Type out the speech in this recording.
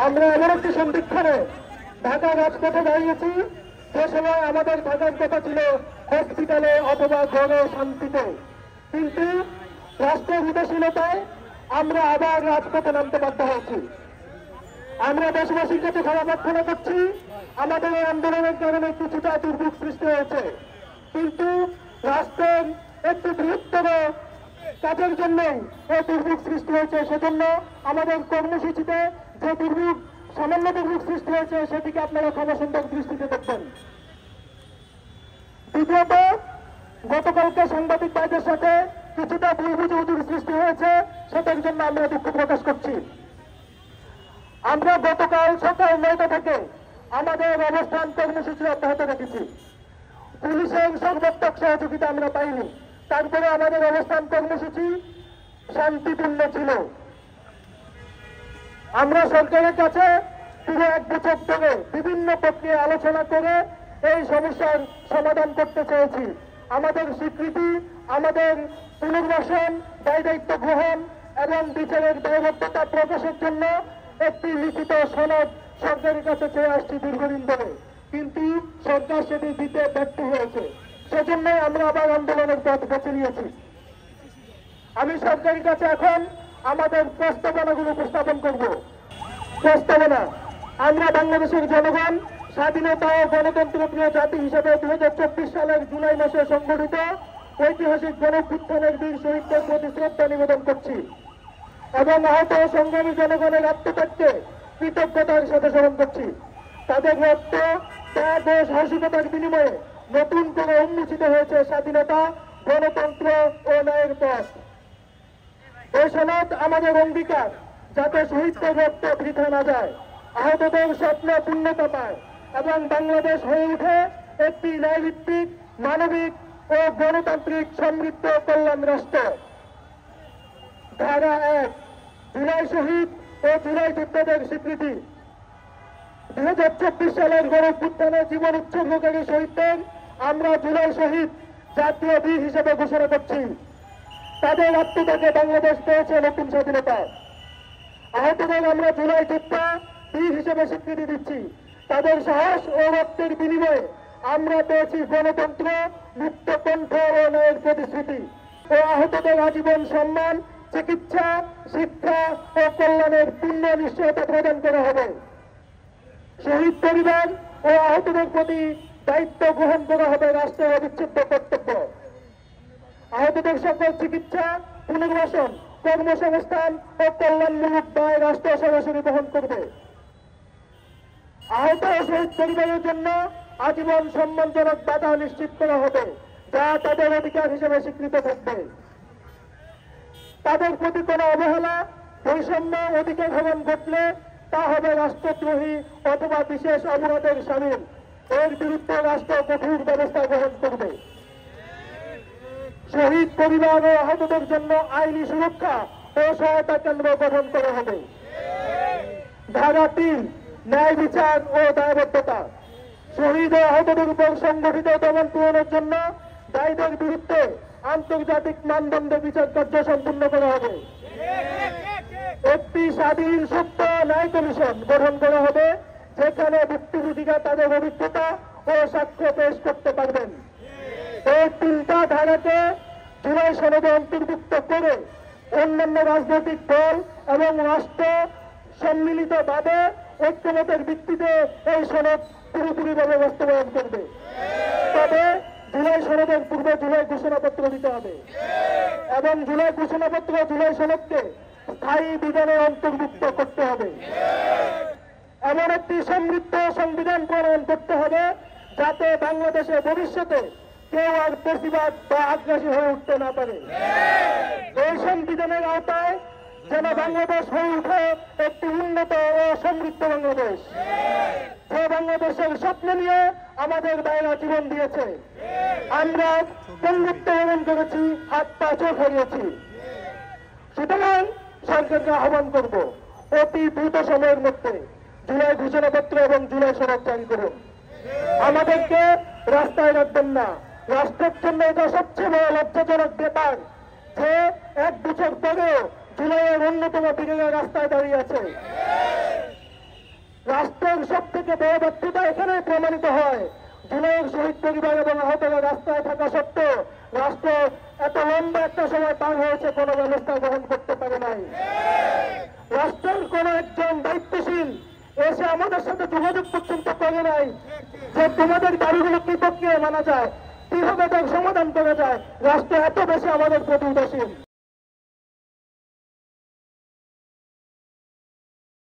আমরা এমন একটি সন্ধিক্ষণে ঢাকা রাজপথে দাঁড়িয়েছি যে সময় আমাদের ঢাকার কথা ছিল হসপিটালে অথবা ঘরে শান্তিতে, কিন্তু রাষ্ট্রের উদাসীনতায় আমরা আবার রাজপথে নামতে বাধ্য হয়েছি। আমরা দেশবাসীর কাছে ক্ষমা প্রার্থনা করছি, আমাদের এই আন্দোলনের কারণে কিছুটা দুর্ভোগ সৃষ্টি হয়েছে, কিন্তু রাষ্ট্রের একটি বৃহত্তর কাজের জন্যই এই দুর্ভোগ সৃষ্টি হয়েছে। সেজন্য আমাদের কর্মসূচিতে যে দুর্ভোগ, সামান্য দুর্ভোগ সৃষ্টি হয়েছে সেটিকে আপনারা ক্ষমাসুন্দর দৃষ্টিতে দেখবেন। দ্বিতীয়ত, গতকালকে সাংবাদিক ভাইদের সাথে কিছুটা ভুল বুঝাবুঝির সৃষ্টি হয়েছে, সেটার জন্য আমরা দুঃখ প্রকাশ করছি। আমরা গতকাল সকাল 9টা থেকে আমাদের অবস্থান কর্মসূচি অব্যাহত রেখেছি। পুলিশের সর্বাত্মক সহযোগিতা আমরা পাইনি, তারপরে আমাদের অবস্থান কর্মসূচি শান্তিপূর্ণ ছিল। আমরা সরকারের কাছে পুরো 1 বছর ধরে বিভিন্ন প্রক্রিয়া আলোচনা করে এই সমস্যার সমাধান করতে চেয়েছি। আমাদের স্বীকৃতি, আমাদের পুনর্বাসন, দায়িত্ব গ্রহণ এবং বিচারের দায়বদ্ধতা প্রকাশের জন্য একটি লিখিত সনদ সরকারের কাছে চেয়ে আসছি দীর্ঘদিন ধরে, কিন্তু সরকার সেটি দিতে ব্যর্থ হয়েছে। সেজন্যই আমরা আবার আন্দোলনের পথ বেছে নিয়েছি। আমি সরকারের কাছে এখন আমাদের প্রস্তাবনাগুলো উপস্থাপন করব। প্রস্তাবনা: আমরা বাংলাদেশের জনগণ স্বাধীনতা ও গণতন্ত্রপ্রিয় জাতি হিসেবে 2024 সালের জুলাই মাসে সংঘটিত ঐতিহাসিক গণঅভ্যুত্থানের বীর শহীদদের প্রতি শ্রদ্ধা নিবেদন করছি এবং আহত সংগ্রামী জনগণের আত্মত্যাগকে কৃতজ্ঞতার সাথে স্মরণ করছি। তাদের রক্ত, ত্যাগ ও সাহসিকতার বিনিময়ে নতুন করে উন্মোচিত হয়েছে স্বাধীনতা, গণতন্ত্র ও ন্যায়ের পথ। এই সনদ আমাদের অঙ্গীকার, যাতে শহীদদের রক্ত বৃথা না যায়, আহতদের স্বপ্ন পূর্ণতা পায় এবং বাংলাদেশ হয়ে ওঠে একটি ন্যায়ভিত্তিক, মানবিক ও গণতান্ত্রিক সমৃদ্ধ কল্যাণ রাষ্ট্র। ধারা 1, জুলাই শহীদ ও জুলাই যোদ্ধাদের স্বীকৃতি। 2024 সালের গণঅভ্যুত্থানে জীবন উৎসর্গকারী শহীদদের আমরা জুলাই শহীদ জাতীয় বীর হিসেবে ঘোষণা করছি। তাদের আত্মত্যাগে বাংলাদেশ পেয়েছে নতুন স্বাধীনতা। আহতদের আমরা জুলাই যোদ্ধা বীর হিসেবে স্বীকৃতি দিচ্ছি। তাদের সাহস ও রক্তের বিনিময়ে আমরা পেয়েছি গণতন্ত্র, মুক্ত কণ্ঠ ও ন্যায়ের প্রতিশ্রুতি। ও আহতদের আজীবন সম্মান, চিকিৎসা, শিক্ষা ও কল্যাণের পূর্ণ নিশ্চয়তা প্রদান করা হবে। শহীদ পরিবার ও আহতদের প্রতি দায়িত্ব গ্রহণ করা হবে রাষ্ট্রের অবিচ্ছেদ্য কর্তব্য। আহতদের সকল চিকিৎসা, পুনর্বাসন, কর্মসংস্থান ও কল্যাণমূলক দায় রাষ্ট্র সরাসরি বহন করবে। আহত ও শহীদ পরিবারের জন্য আজীবন সম্মানজনক বাধা নিশ্চিত করা হবে, যা তাদের অধিকার হিসেবে স্বীকৃত থাকবে। তাদের প্রতি কোনো অবহেলা, বৈষম্য, অধিকার হরণ ঘটলে তা হবে রাষ্ট্রদ্রোহী অথবা বিশেষ অপরাধের শামিল। এর বিরুদ্ধে রাষ্ট্র কঠোর ব্যবস্থা গ্রহণ করবে। শহীদ পরিবার ও আহতদের জন্য আইনি সুরক্ষা ও সহায়তা কেন্দ্র গঠন করা হবে। ধারা 3, ন্যায় বিচার ও দায়বদ্ধতা। শহীদ ও আহতদের উপর সংগঠিত দমন পূরণের জন্য দায়ীদের বিরুদ্ধে আন্তর্জাতিক মানদণ্ডে বিচার কার্য সম্পূর্ণ করা হবে। একটি স্বাধীন, সুস্থ ন্যায় কমিশন গঠন করা হবে, যেখানে ভুক্তভোগীরা তাদের অভিজ্ঞতা ও সাক্ষ্য পেশ করতে পারবেন। এই 3টা ধারাকে জুলাই সনদে অন্তর্ভুক্ত করে অন্যান্য রাজনৈতিক দল এবং রাষ্ট্র সম্মিলিতভাবে ঐক্যমতের ভিত্তিতে এই সনদ পুরোপুরিভাবে বাস্তবায়ন করবে। তবে জুলাই সনদের পূর্বে জুলাই ঘোষণাপত্র দিতে হবে এবং জুলাই ঘোষণাপত্র জুলাই সনদকে স্থায়ী বিধানে অন্তর্ভুক্ত করতে হবে। এমন একটি সমৃদ্ধ সংবিধান প্রণয়ন করতে হবে যাতে বাংলাদেশে ভবিষ্যতে কেউ আর প্রতিবাদ বা আগ্রাসী হয়ে উঠতে না পারে। এই সংবিধানের আওতায় যেন বাংলাদেশ হয়ে উঠে একটি উন্নত ও সমৃদ্ধ বাংলাদেশ, যে বাংলাদেশের স্বপ্ন নিয়ে আমাদের ভাইয়েরা জীবন দিয়েছে। আমরা বন্ধুত্ব বরণ করেছি, হাত পা চোখ হারিয়েছি। সুতরাং সরকারকে আহ্বান করব, অতি দ্রুত সময়ের মধ্যে জুলাই ঘোষণাপত্র এবং জুলাই সনদ জারি করুন। আমাদেরকে রাস্তায় রাখবেন না। রাষ্ট্রের জন্য এটা সবচেয়ে বড় লজ্জাজনক ব্যাপার যে 1 বছর পরেও জুলাইয়ের অন্যতম বিরোধী রাস্তায় দাঁড়িয়ে আছে। সবচেয়ে বড় ব্যর্থতা এখানেই প্রমাণিত হয়। জুলাইয়ের শহীদ পরিবার এবং আহতরা রাস্তায় থাকা সত্ত্বেও রাষ্ট্র এত লম্বা একটা সময় পার হয়েছে, কোনো ব্যবস্থা গ্রহণ করতে পারে নাই। রাষ্ট্রের কোন একজন দায়িত্বশীল এসে আমাদের সাথে যোগাযোগ পর্যন্ত করে নাই যে তোমাদের দাবিগুলো কি প্রক্রিয়ায় মানা যায়, কিভাবে তার সমাধান করা যায়। রাষ্ট্র এত বেশি আমাদের প্রতি উদাসীন।